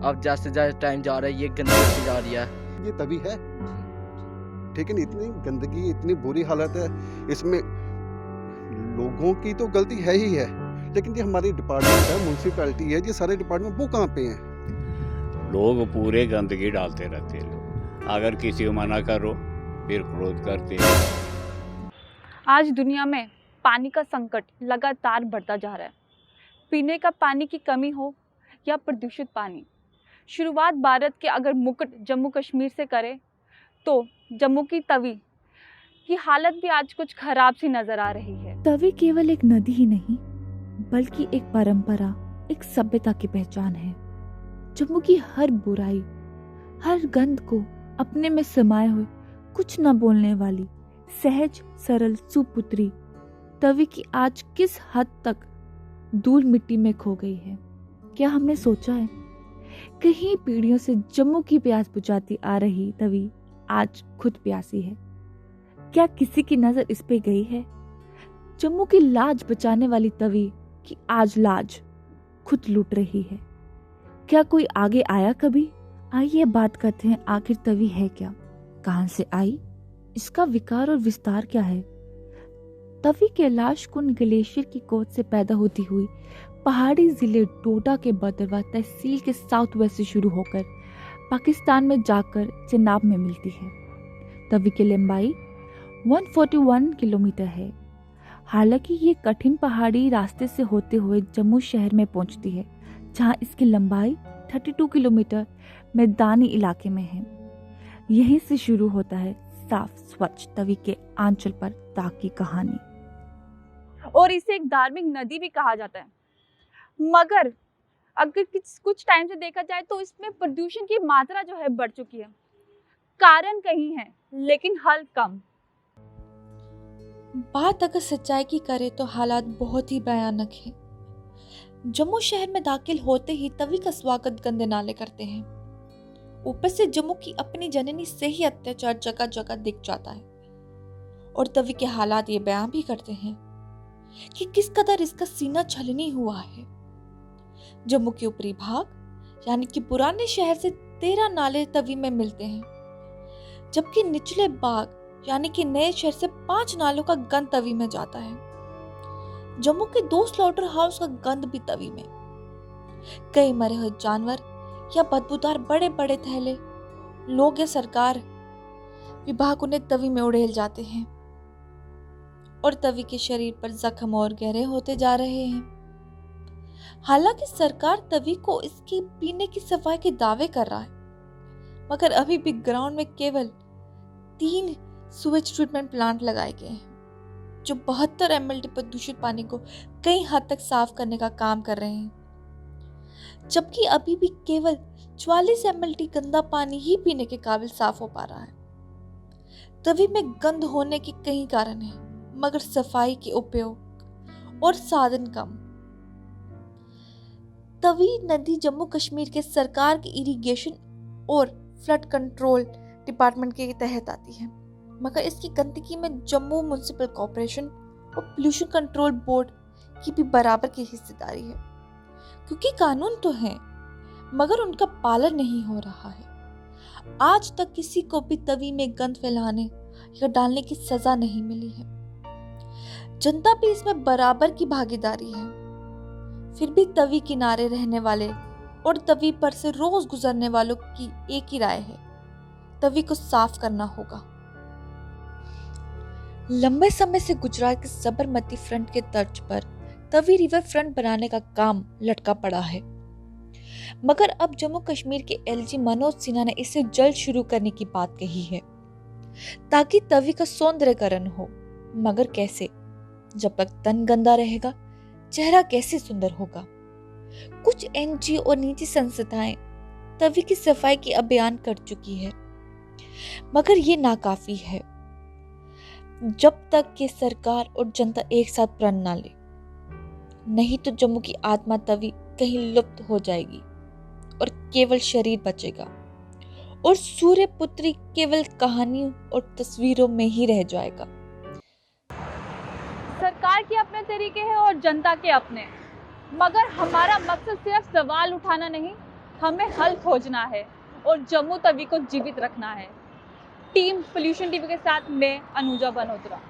अब जैसे जैसे टाइम जा रहा है ये गंदगी होती जा रही है। ये तभी है, ठीक है ना, इतनी गंदगी, इतनी बुरी हालत है इसमें। लोगों की तो गलती है ही है, लेकिन ये हमारी डिपार्टमेंट है, म्यूनसिपैलिटी है, ये सारे डिपार्टमेंट वो कहाँ पे हैं? लोग पूरे गंदगी डालते रहते हैं लोग, अगर किसी को मना करो फिर क्रोध करते हैं। आज दुनिया में पानी का संकट लगातार बढ़ता जा रहा है। पीने का पानी की कमी हो या प्रदूषित पानी, शुरुआत भारत के अगर मुकुट जम्मू कश्मीर से करें तो जम्मू की तवी की हालत भी आज कुछ खराब सी नजर आ रही है। तवी केवल एक नदी ही नहीं बल्कि एक परंपरा, एक सभ्यता की पहचान है। जम्मू की हर बुराई, हर गंध को अपने में समाये हुए, कुछ न बोलने वाली सहज सरल सुपुत्री तवी की आज किस हद तक धूल मिट्टी में खो गई है। क्या हमने सोचा है कहीं पीढ़ियों से जम्मू की प्यास बुझाती आ रही तवी आज खुद प्यासी है? क्या किसी की नजर इस पे गई है? जम्मू की लाज बचाने वाली तवी की आज लाज खुद लूट रही है। क्या कोई आगे आया कभी? आइए बात करते हैं, आखिर तवी है क्या, कहां से आई, इसका विकार और विस्तार क्या है। तवी कैलाश कुंड ग्लेशियर की गोद से पैदा होती हुई पहाड़ी जिले डोडा के बदरवा तहसील के साउथ वेस्ट से शुरू होकर पाकिस्तान में जाकर चिनाब में मिलती है। तवी की लंबाई 141 किलोमीटर है। हालांकि ये कठिन पहाड़ी रास्ते से होते हुए जम्मू शहर में पहुंचती है, जहां इसकी लंबाई 32 किलोमीटर मैदानी इलाके में है। यहीं से शुरू होता है साफ स्वच्छ तवी के आंचल पर दाग की कहानी। और इसे एक धार्मिक नदी भी कहा जाता है। मगर अगर कुछ टाइम से देखा जाए तो इसमें प्रदूषण की मात्रा जो है बढ़ चुकी है। कारण कहीं है लेकिन हल कम। बात अगर सच्चाई की करें तो हालात बहुत ही भयानक है। जम्मू शहर में दाखिल होते ही तवी का स्वागत गंदे नाले करते हैं। ऊपर से जम्मू की अपनी जननी से ही अत्याचार जगह जगह दिख जाता है। और तवी के हालात ये बयान भी करते हैं कि किस कदर इसका सीना छलनी हुआ है। जम्मू के ऊपरी भाग यानी कि पुराने शहर से 13 नाले तवी में मिलते हैं, जबकि निचले भाग यानी कि नए शहर से 5 नालों का गंद तवी में जाता है। जम्मू के 2 स्लॉटर हाउस का गंद भी तवी में। कई मरे हुए जानवर या बदबूदार बड़े बड़े थैले लोग या सरकार विभाग उन्हें तवी में उड़ेल जाते हैं और तवी के शरीर पर जख्म और गहरे होते जा रहे हैं। हालांकि सरकार तवी को इसकी पीने की सफाई के दावे कर रहा है, मगर अभी भी ग्राउंड में केवल 3 सुवेज ट्रीटमेंट प्लांट लगाए गए हैं, जो 72 ml प्रदूषित पानी को कई हद तक साफ करने का काम कर रहे हैं, जबकि अभी भी केवल 44 ml गंदा पानी ही पीने के काबिल साफ हो पा रहा है। तवी में गंद होने के कई कारण हैं, मगर सफाई के उपयोग और साधन कम। तवी नदी जम्मू कश्मीर के सरकार के इरिगेशन और फ्लड कंट्रोल डिपार्टमेंट के तहत आती है, मगर इसकी गंदगी में जम्मू म्युनिसिपल कॉर्पोरेशन और पोल्यूशन कंट्रोल बोर्ड की भी बराबर की हिस्सेदारी है, क्योंकि कानून तो है मगर उनका पालन नहीं हो रहा है। आज तक किसी को भी तवी में गंद फैलाने या डालने की सजा नहीं मिली है। जनता भी इसमें बराबर की भागीदारी है। फिर भी तवी किनारे रहने वाले और तवी पर से रोज गुजरने वालों की एक ही राय है, तवी को साफ करना होगा। लंबे समय से गुजरात के साबरमती फ्रंट के तर्ज पर तवी रिवर फ्रंट बनाने का काम लटका पड़ा है, मगर अब जम्मू कश्मीर के एलजी मनोज सिन्हा ने इसे जल्द शुरू करने की बात कही है, ताकि तवी का सौंदर्यकरण हो। मगर कैसे? जब तक तन गंदा रहेगा चेहरा कैसे सुंदर होगा? कुछ एनजीओ और निजी संस्थाएं तवी की सफाई की अभियान कर चुकी है, मगर ये नाकाफी है। जब तक कि सरकार और जनता एक साथ प्रण ना ले, नहीं तो जम्मू की आत्मा तवी कहीं लुप्त हो जाएगी और केवल शरीर बचेगा और सूर्य पुत्री केवल कहानियों और तस्वीरों में ही रह जाएगा। सरकार के अपने तरीके हैं और जनता के अपने, मगर हमारा मकसद सिर्फ सवाल उठाना नहीं, हमें हल खोजना है और जम्मू तवी को जीवित रखना है। टीम पोल्यूशन टीवी के साथ मैं अनुजा बनोत्रा।